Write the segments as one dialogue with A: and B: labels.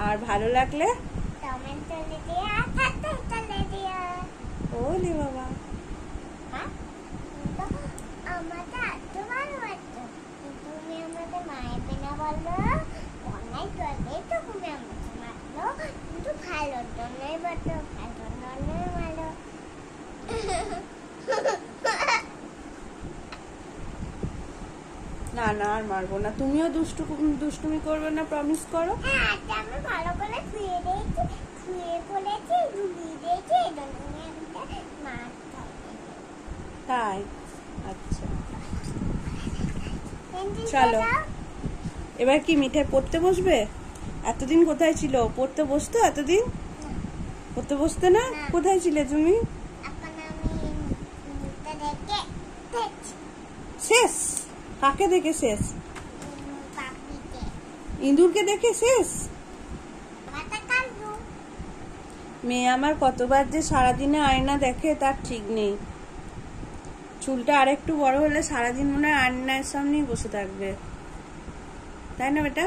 A: আর ভালো লাগলে ওলে বাবা না না আর মারবো না। তুমিও দুষ্টুমি করবে না, প্রমিস করো। তাই আচ্ছা চলো এবার কি মিঠাই পড়তে বসবে? এতদিন কোথায় ছিল? পড়তে বসতো এতদিন? পড়তে বসতে না? কোথায় ছিলে তুমি? শেষ? কাকে দেখে শেষ? ইঁদুরকে দেখে শেষ? মেয়ে আমার কতবার যে সারাদিনে আয়না দেখে তার ঠিক নেই। চুলটা আর একটু বড় হলে সারাদিন মনে হয় আয়নার সামনেই বসে থাকবে, তাই না বেটা?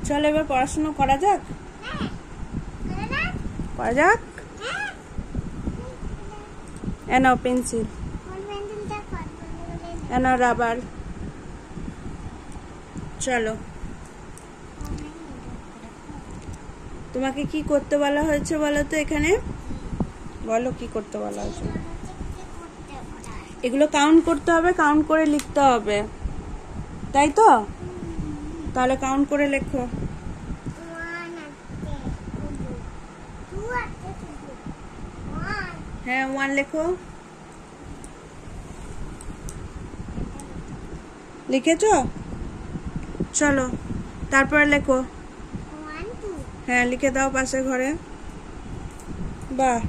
A: চল এবার পড়াশোনা করা যাক, করা যাক। এনাও পেন্সিল, এনাও রাবার। চলো তোমাকে কি করতে বলা হয়েছে বলো তো? এখানে বলো কি করতে বলা হয়েছে। এগুলো কাউন্ট করতে হবে, কাউন্ট করে লিখতে হবে, তাই তো? তাহলে কাউন্ট করে লেখো। হ্যাঁ 1 লেখো। লিখেছ? চলো তারপরে লেখো। হ্যাঁ লিখে দাও পাশে ঘরে। বাহ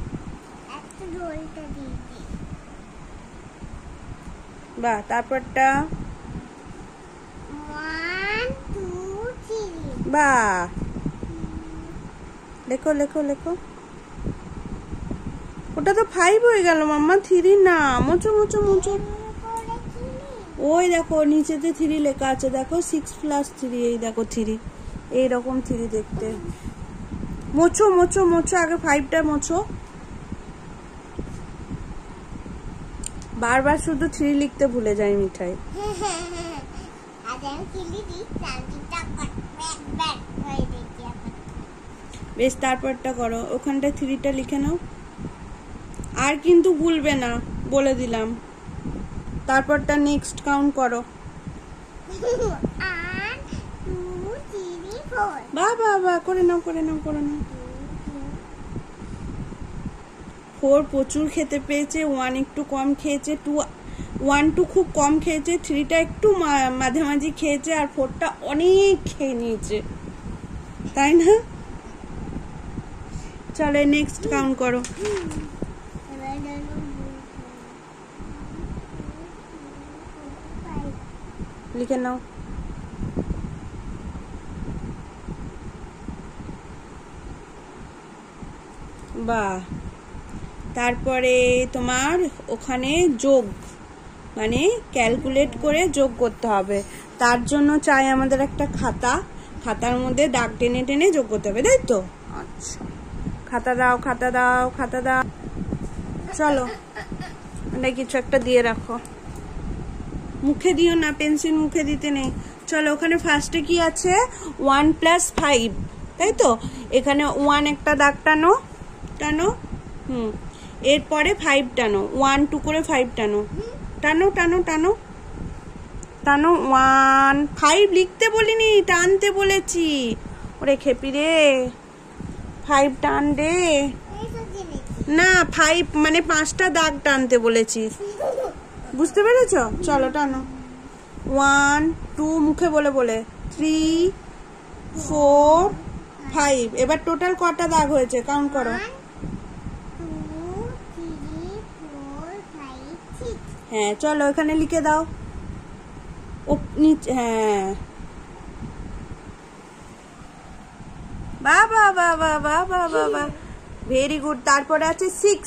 A: বাহ, তারপরটা বাহ, লেখো লেখো লেখো। ওটা তো 5 হয়ে গেল মাম্মা, 3 না। মোচো মোচো মোচো। ওই দেখো নিচেতে 3 লেখা আছে, দেখো 6 + 3। এই দেখো 3, এইরকম 3 দেখতে। মোচো মোচো মোচো, আগে 5টা মোচো। বারবার শুধু 3 লিখতে ভুলে যাই মিঠাই। বেশ তারপরটা করো, ওখানটা 3টা লিখে নাও। আর কিন্তু ভুলবে না বলে দিলাম। তারপরটা নেক্সট কাউন্ট করো। বাহ বাহ বাহ, করে নাও করে নাও করে নাও। 4 প্রচুর খেতে পেয়েছে, 1 একটু কম খেয়েছে, 1 2 খুব কম খেয়েছে, 3টা একটু মাঝামাঝি খেয়েছে, আর 4টা অনেক খেয়ে নিয়েছে, তাই না? চলো নেক্সট কাউন্ট করো। লিখে নাও। বাহ, তারপরে তোমার ওখানে যোগ মানে ক্যালকুলেট করে যোগ করতে হবে। তার জন্য চাই আমাদের একটা খাতা, খাতার মধ্যে দাগ টেনে টেনে যোগ করতে হবে, তাই তো? আচ্ছা খাতা দাও খাতা দাও খাতা দাও। চলো এটা কিছু একটা দিয়ে রাখো, মুখে দিও না, পেন্সিল মুখে দিতে নেই। চলো ওখানে ফার্স্টে কি আছে? 1 + 5, তাই তো? এখানে 1 একটা দাগ টানো টানো, এরপরে 5 টানো, 1 2 করে 5 টানো, টানো টানো টানো টানো। 1 5 লিখতে বলিনি, টানতে বলেছি। ওরে খেপি রে, 5 টান রে। না 5 মানে 5টা দাগ টানতে বলেছি, বুঝতে পেরেছ? চলো টানো। 1 2 মুখে বলে বলে, 3 4 5। এবার টোটাল কটা দাগ হয়েছে কাউন্ট করো। হ্যাঁ চলো এখানে লিখে দাও। ও নিচে, হ্যাঁ বাহ বাহ বাহ বাহ বাহ বাহ বাহ বাহ, ভেরি গুড। তারপরে আছে 6,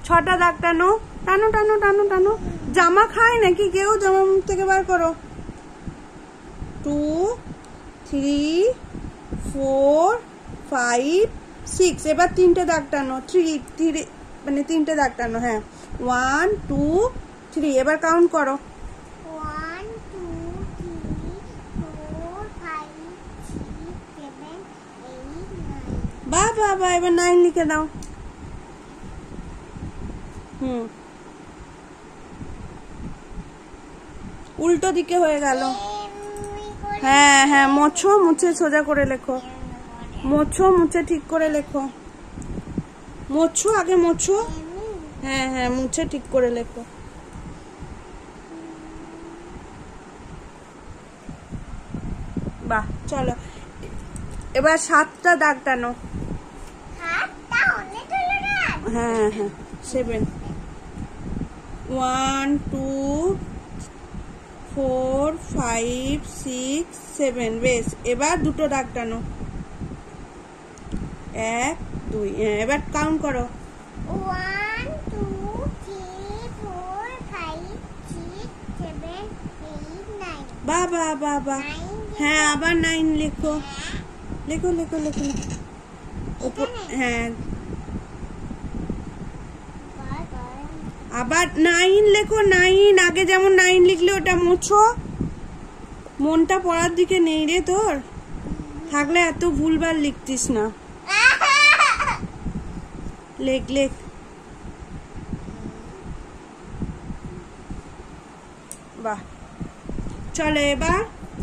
A: 6টা দাগ টানো টানো টানো টানো টানো। জামা খায় নাকি কেউ? জামা মুখ থেকে বার করো। 2 3 4 5 6 এবার 3টে দাগ টানো। 3 মানে 3টে দাগ টানো। হ্যাঁ 1 2 3 এবার কাউন্ট করো।
B: 1 2 3 4 5 6 7 8 9
A: বাহ বাহ বাহ, এবার 9 লিখে দাও। উল্টো দিকে হয়ে গেল। হ্যাঁ হ্যাঁ, মোছো, মুছে সোজা করে লেখো। মোছো, মুছে ঠিক করে লেখো। মোছো, আগে মোছো। হ্যাঁ হ্যাঁ, মুছে ঠিক করে লেখো। বাহ, চলো এবার 7টা দাগ টানো। হ্যাঁ হ্যাঁ 7 1 2 4 5 6 7 বেশ। এবার 2টো দাগ টানো। 1 2 এবার কাউন্ট করো।
B: 1 2 3 4 5 6 7 8 9
A: বাহ বাহ বাহ বাহ। হ্যাঁ আবার 9 লেখো। লেখো লেখো লেখো। হ্যাঁ আবার 9 লেখো। 9 আগে যেমন 9 লিখলে ওটা মোছো। মনটা পড়ার দিকে নেই রে তোর, থাকলে এত ভুলভাল লিখতিস না। লেখ লেখ। বাহ, চলো এবার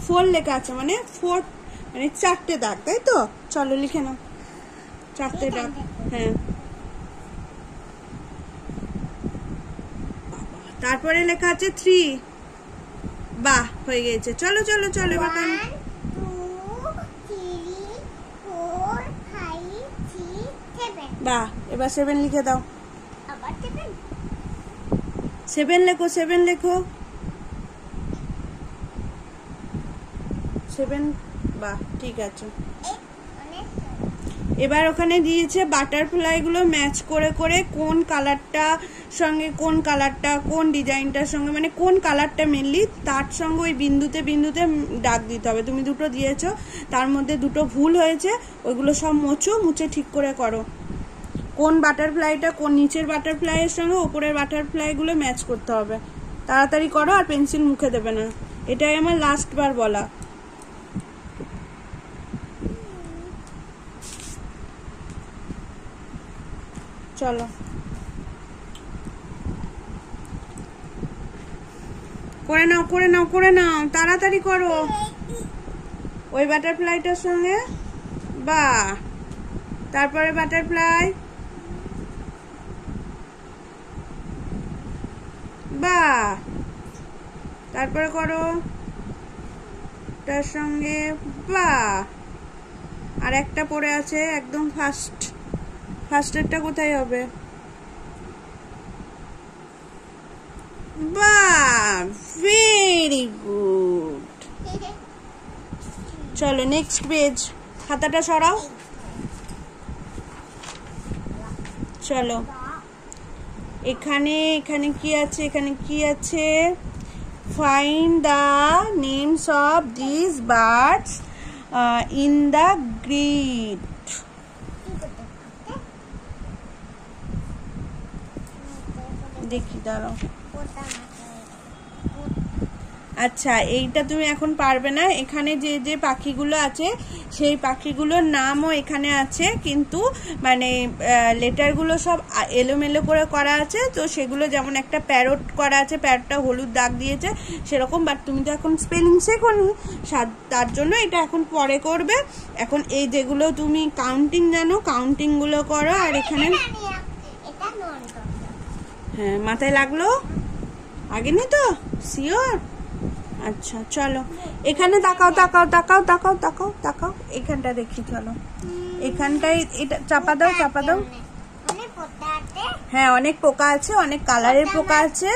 A: 4 লেখা আছে, মানে 4 মানে 4টে দাগ, তাই তো? চলো লিখে নাও 4টে দাগ। হ্যাঁ তারপরে লেখা আছে 3। বাহ, হয়ে গেছে। চলো চলো চলো এবার
B: 1 2 3 4 5 6 7
A: বাহ, এবার 7 লিখে দাও।
B: আবার 7
A: 7 লেখো। 7 লেখো। 7 বাহ, ঠিক আছে। এবার ওখানে দিয়েছে বাটারফ্লাই গুলো ম্যাচ করে করে কোন কালারটা সঙ্গে কোন কালারটা, কোন ডিজাইনটার সঙ্গে, মানে কোন কালারটা মেনলি তার সঙ্গে ওই বিন্দুতে বিন্দুতে দাগ দিতে হবে। তুমি 2টো দিয়েছো, তার মধ্যে 2টো ভুল হয়েছে, ওইগুলো সব মোছো, মুছে ঠিক করে করো। কোন বাটারফ্লাইটা কোন নিচের বাটারফ্লাইয়ের সঙ্গে ওপরের বাটারফ্লাই গুলো ম্যাচ করতে হবে। তাড়াতাড়ি করো, আর পেন্সিল মুখে দেবে না। এটাই আমার লাস্ট বার বলা। চলো করে নাও করে নাও করে নাও, তাড়াতাড়ি করো। ওই বাটারফ্লাইটার সঙ্গে বাহ, তারপরে বাটারফ্লাই বাহ, তারপরে করো তার সঙ্গে বাহ। আর একটা পড়ে আছে একদম ফার্স্টেরটা কোথায় হবে? বাহ, ভেরি গুড। চলো নেক্সট পেজ, খাতাটা সরাও। চলো এখানে এখানে কি আছে? এখানে কি আছে? Find the names of this birds in the grid. দেখি দাঁড়াও। আচ্ছা, এইটা তুমি এখন পারবে না। এখানে যে যে পাখিগুলো আছে সেই পাখিগুলোর নামও এখানে আছে, কিন্তু মানে লেটারগুলো সব এলোমেলো করে করা আছে। তো সেগুলো যেমন একটা প্যারট করা আছে, প্যারটটা হলুদ দাগ দিয়েছে সেরকম, বাট তুমি তো এখন স্পেলিং শেখোনি, তার জন্য এটা এখন পরে করবে। এখন এই যেগুলো তুমি কাউন্টিং জানো, কাউন্টিংগুলো করো। আর এখানে হ্যাঁ মাথায় লাগলো, আগে নেই তো শিওর। আচ্ছা চলো এখানে তাকাও তাকাও তাকাও তাকাও তাকাও তাকাও, এখানটা দেখি। চলো এখানটাই এটা চাপা দাও, চাপা দাও। হ্যাঁ অনেক পোকা আছে, অনেক কালারের পোকা আছে।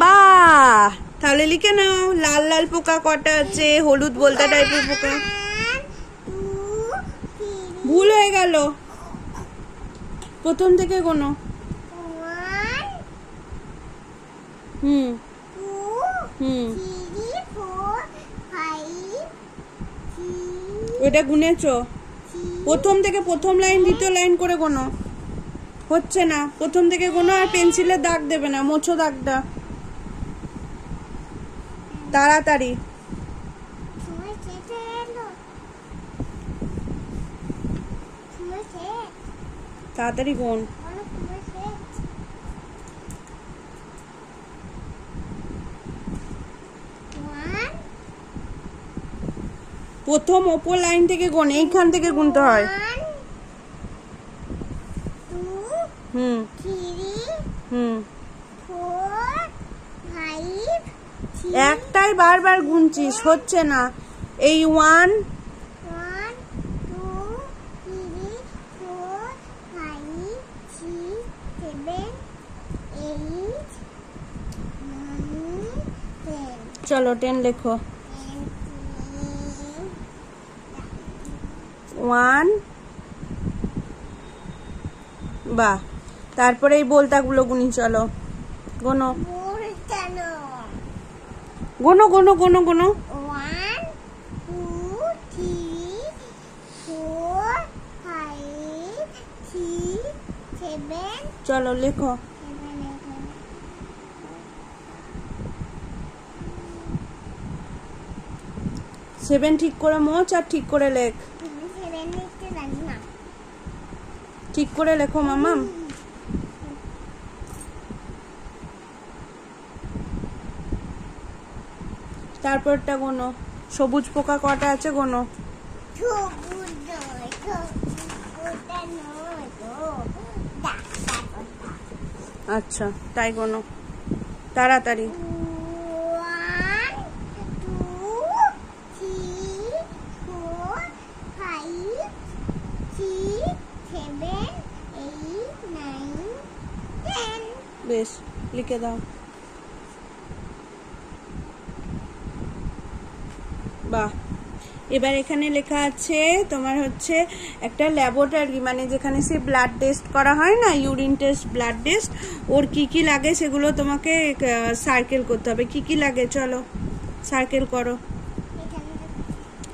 A: বাহ, তাহলে লিখে নাও লাল লাল পোকা কটা আছে, হলুদ বলতা টাইপের পোকা। ভুল হয়ে গেল। প্রথম থেকে গোনো।
B: 1
A: হুম
B: 2
A: হুম
B: 3 4 5 6
A: ওটা গুনেছো? প্রথম থেকে প্রথম লাইন দ্বিতীয় লাইন করে গোনো। হচ্ছে না, প্রথম থেকে গোনো। আর পেন্সিলের দাগ দেবে না, মোছো দাগটা তাড়াতাড়ি।
B: সময় শেষ হয়ে এলো। সময় শেষ।
A: তাড়াতাড়ি গোন।
B: অনেক সময় শেষ। 1
A: প্রথম ওপর লাইন থেকে গোন, এইখান থেকে গুনতে হয়।
B: 1 2
A: হুম
B: 3
A: হুম
B: 4 5 6
A: একটাই বারবার গুনছিস, হচ্ছে না। এই 1
B: 1 2 3 4 5 6 7 8 9 10
A: চলো 10 লেখো। 1 বাহ, তারপরে এই বলতাগুলো গুনি। চলো গোনো গোনো গোনো গোনো গোনো।
B: 1 2 3 4 5 6 7
A: চলো লেখো। 7 ঠিক করে মোচ আর ঠিক করে লেখ। ঠিক করে লেখো মামাম। তারপরটা গোনো। সবুজ পোকা কটা আছে গোনো। আচ্ছা তাই গোনো, তাড়াতাড়ি।
B: 1 2 3 4 5 6 7 8 9 10
A: বেশ, লিখে দাও। বাহ, এবার এখানে লেখা আছে তোমার হচ্ছে একটা ল্যাবরেটরি, মানে যেখানে সে ব্লাড টেস্ট করা হয় না, ইউরিন টেস্ট, ব্লাড টেস্ট, ওর কি কি লাগে সেগুলো তোমাকে সার্কেল করতে হবে। কি কি লাগে চলো সার্কেল করো।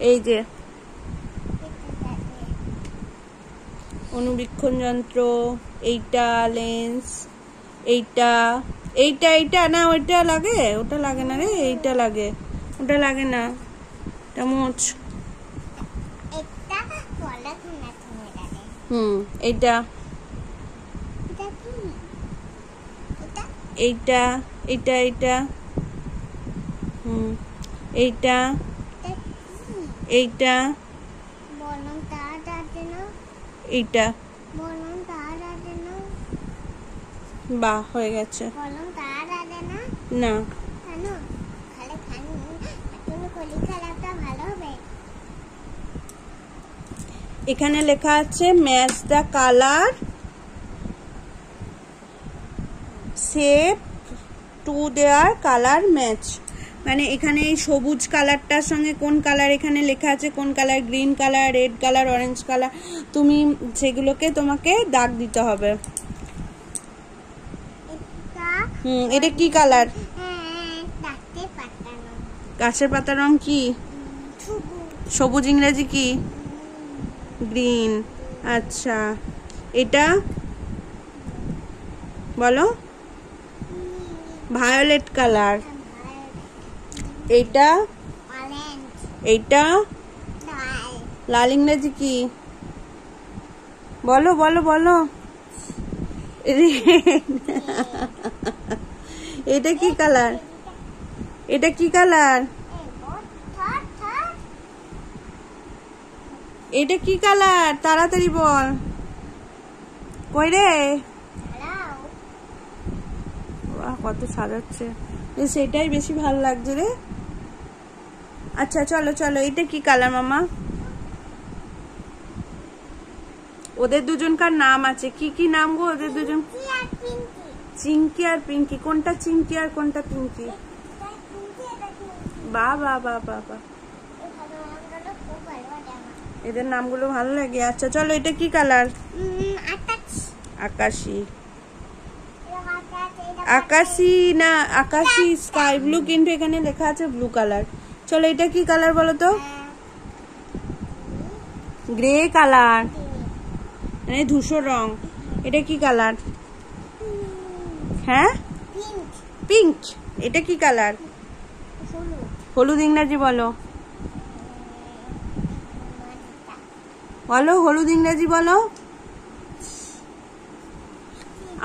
A: এই যে অনুবীক্ষণ যন্ত্র, এইটা লেন্স, এইটা এইটা এইটা না, ওইটা লাগে, ওটা লাগে না রে, এইটা লাগে, ওটা লাগে না, এটা মোচ। হুম এইটা এইটা এইটা এইটা হুম এইটা এইটা এইটা। বাহ, হয়ে গেছে। না এখানে লেখা আছে match the colour shape to their colour match, মানে এখানে এই সবুজ কালারটার সঙ্গে কোন কালার এখানে লেখা আছে, কোন colour, green colour, red colour, orange colour, তুমি সেগুলোকে তোমাকে দাগ দিতে হবে। এটা কি কালার? গাছের পাতার রং কি? সবুজ ইংরেজি কি? গ্রিন। আচ্ছা এটা বলো। Violet colour. এইটা এইটা লাল ইংরেজি কি? বলো বলো বলো। এটা কি কালার? এটা কি কালার? এটা কি কালার? তাড়াতাড়ি বল। কই রে? কত সাজাচ্ছে, সেটাই বেশি ভালো লাগছে রে। আচ্ছা চলো চলো, এটা কি কালার মামা? ওদের দুজনকার নাম আছে, কি কি নাম গো ওদের দুজন? চিঙ্কি আর পিঙ্কি। কোনটা চিঙ্কি আর কোনটা পিঙ্কি? বা বা বা বা বা, এদের নামগুলো ভালো লাগে। আচ্ছা চলো, এটা কি কালার? আকাশি আকাশি না আকাশি স্কাই ব্লু, কিন্তু এখানে লেখা আছে ব্লু কালার। চলো এটা কি কালার বলো তো? গ্রে কালার, মানে ধূসর রং। এটা কি কালার? হ্যাঁ পিঙ্ক। এটা কি কালার? হলুদ। ইংরাজি বলো, বলো হলুদ ইংরাজি বলো।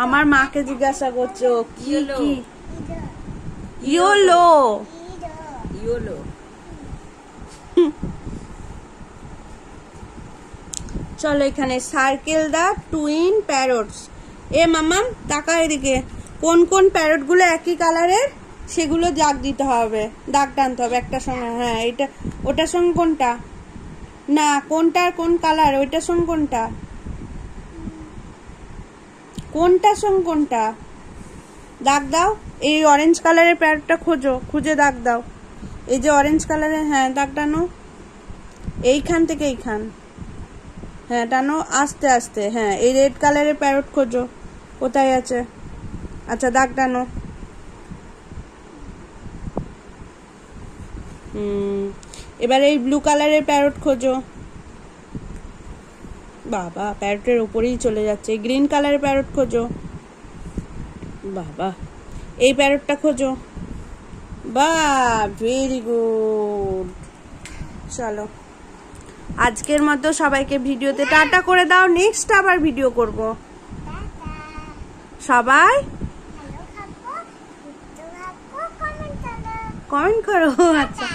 A: আমার মাকে জিজ্ঞাসা করছো কি কি? ইয়েলো। ইয়েলো। চলো এখানে সার্কেল দা টুইন প্যারটস। এ মামাম তাকা এদিকে, কোন কোন প্যারট গুলো একই কালারের সেগুলো দাগ দিতে হবে, দাগ টানতে হবে একটা সঙ্গে। হ্যাঁ এটা ওটার সঙ্গে কোনটা না, কোনটার কোন কালার, ওইটার সঙ্গে কোনটা, কোনটার সঙ্গে কোনটা দাগ দাও। এই অরেঞ্জ কালারের প্যারটটা খোঁজো, খুঁজে দাগ দাও। এই যে অরেঞ্জ কালারের, হ্যাঁ দাগ টানো এইখান থেকে এইখান, হ্যাঁ টানো আস্তে আস্তে। হ্যাঁ এই রেড কালারের প্যারট খোঁজো, কোথায় আছে? আচ্ছা দাগ টানো। এবার এই ব্লু কালারের প্যারট খোঁজো। বাবা প্যারটের উপরেই চলে যাচ্ছে। গ্রিন কালারের প্যারট খোঁজো। বাবা এই প্যারটটা খোঁজো। বাহ ভেরি গুড। চলো আজকের মতো সবাইকে ভিডিওতে টাটা করে দাও, নেক্সট আবার ভিডিও করব। সবাই কমেন্ট করো। আচ্ছা।